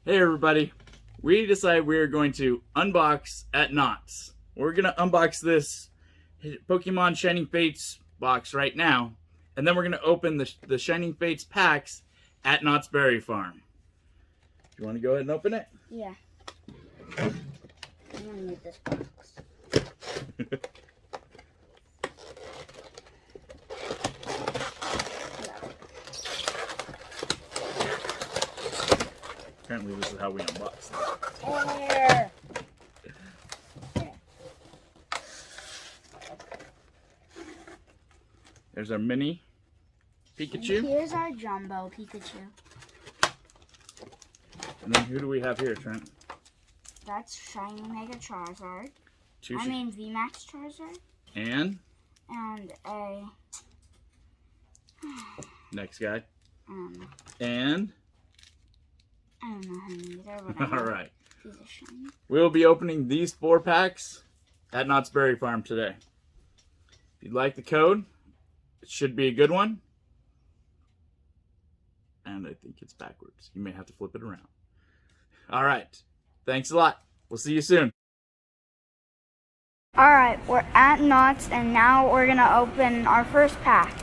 Hey everybody, we decided we are going to unbox at Knott's. We're going to unbox this Pokemon Shining Fates box right now, and then we're going to open the Shining Fates packs at Knott's Berry Farm. You want to go ahead and open it? Yeah. I'm going to need this box. Apparently this is how we unbox them. Here. There's our mini Pikachu. And here's our jumbo Pikachu. And then who do we have here, Trent? That's Shiny Mega Charizard. Two VMAX Charizard. And a... next guy. And... I don't know him either, but all right. He's a shiny. We'll be opening these 4 packs at Knott's Berry Farm today. If you'd like the code, it should be a good one. And I think it's backwards. You may have to flip it around. All right. Thanks a lot. We'll see you soon. Alright, we're at Knott's and now we're going to open our first pack.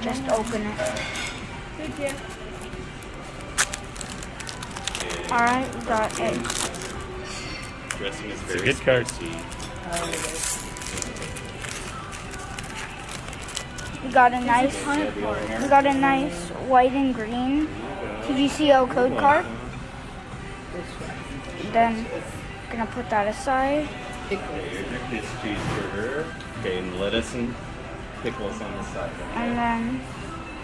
Just open it. Thank you. Alright, we got a Dressing is It's a very good card. spicy. we got a nice white and green TGCO code card. Then gonna put that aside. Here's your kids' cheeseburger. Okay, and lettuce and pickles on the side. And then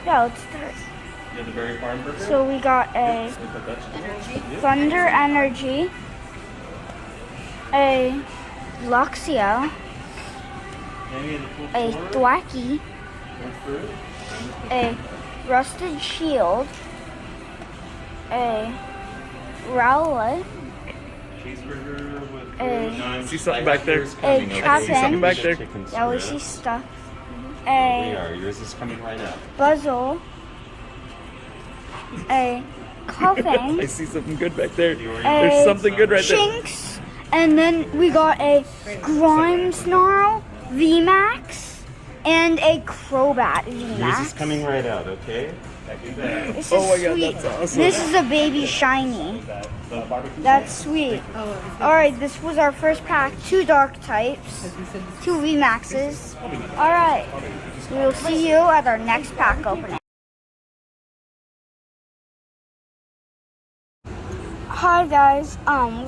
yeah, let's start. You have the Berry Farm burger? So we got a With the vegetables? Thunder Energy, a Luxio, Maybe in the full a floor? Thwacky, More fruit? a Rusted Shield, a Rowlet, Cheeseburger with fruit. a See something back there? A I see something back there. yeah, we see stuff, We a are. Yours is coming right up. Buzzle, a I Coughing, see something good back there. a There's something good right there. Shinx, and then we got a Grimmsnarl VMAX and a Crobat Yours is VMAX. coming right out, okay? Back in there. This is Oh my god, sweet. that's awesome. This is a baby shiny. The barbecue That's sweet. Alright, this was our first pack. 2 dark types. 2 VMAXs. Alright. We will see you at our next pack opening. Hi guys,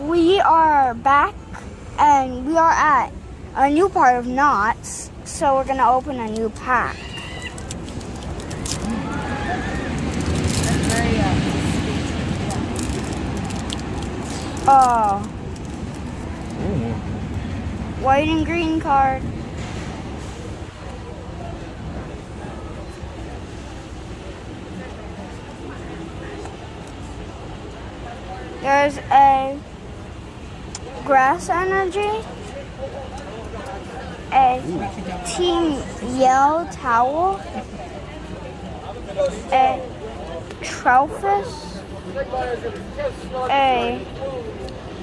we are back and we are at a new part of Knott's, so we're gonna open a new pack. Oh. White and green card. There's a Grass Energy, a Team Yell Towel, a Trophus, a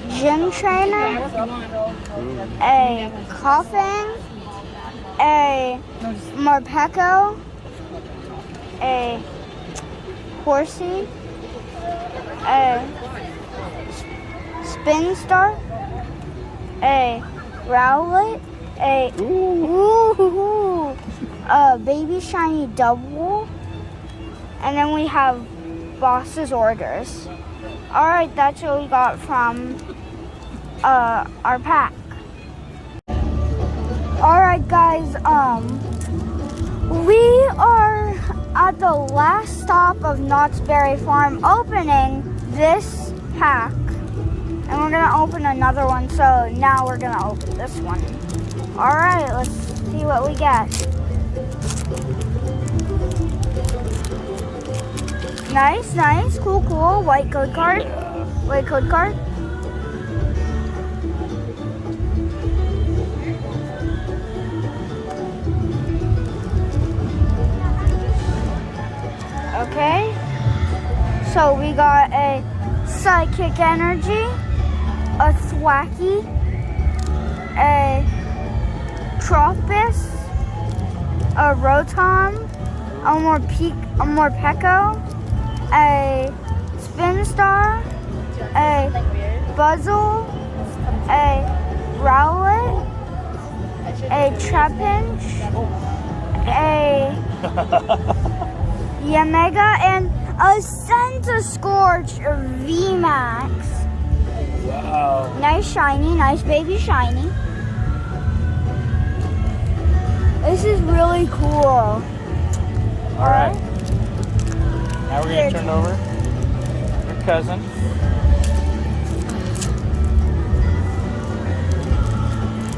Gym Trainer, a Coughing, a Morpeko, a Horsey, a Spinstar, a Rowlet, a Baby Shiny Double, and then we have Boss's Orders. Alright, that's what we got from our pack. Alright guys, we are at the last stop of Knott's Berry Farm opening this pack. And we're gonna open another one, so now we're gonna open this one. Alright, let's see what we get. Nice, nice, cool, cool. White code card. White code card. Okay. So we got a Psychic Energy, a Thwacky, a Tropus, a Rotom, a Morpeko, a Spinstar, a Buzzle, a Rowlet, a Trapinch, a Yamega, and a Centiskorch VMAX. Wow. Nice shiny, nice baby shiny. This is really cool. All right. Now we're gonna turn over your cousin.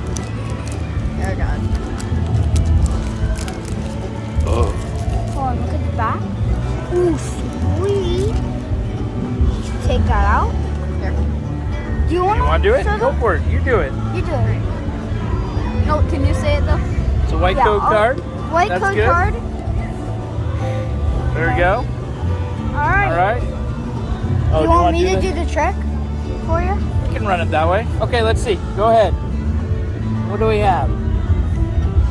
Oh God. Oh. Hold on, look at the back. Ooh, sweet. Take that out. Here. Do you want You want to do it? show Go them? for it. You do it. You do it. No, can you say it though? It's a white Yeah, code I'll- card. White That's code good. card. There we go. All right. All right. Oh, You want me wanna to do the trick for you? We can run it that way. Okay, let's see. Go ahead. What do we have?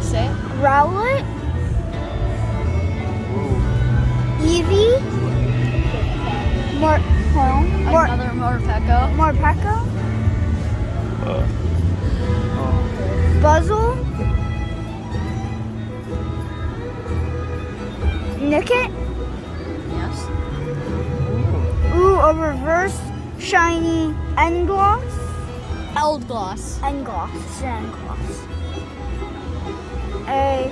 Say it. Rowlet, Eevee, Another Morpeko. Morpeko, Buzzle, Nickit. Yes. Ooh, a reverse shiny Engloss. Eldgloss. Engloss. It's an Engloss. A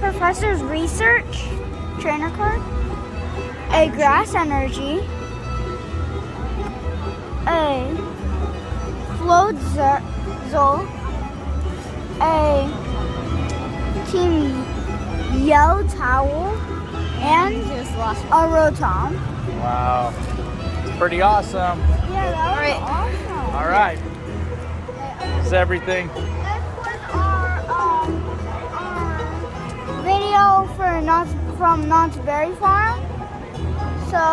Professor's Research trainer card. A Grass Energy. A Floatzel. A Team Yell Towel. And Here's the last one. a Rotom. Wow. It's pretty awesome. Yeah, that was Alright. awesome. All right. That's everything. This was our video for from Knott's Berry Farm. So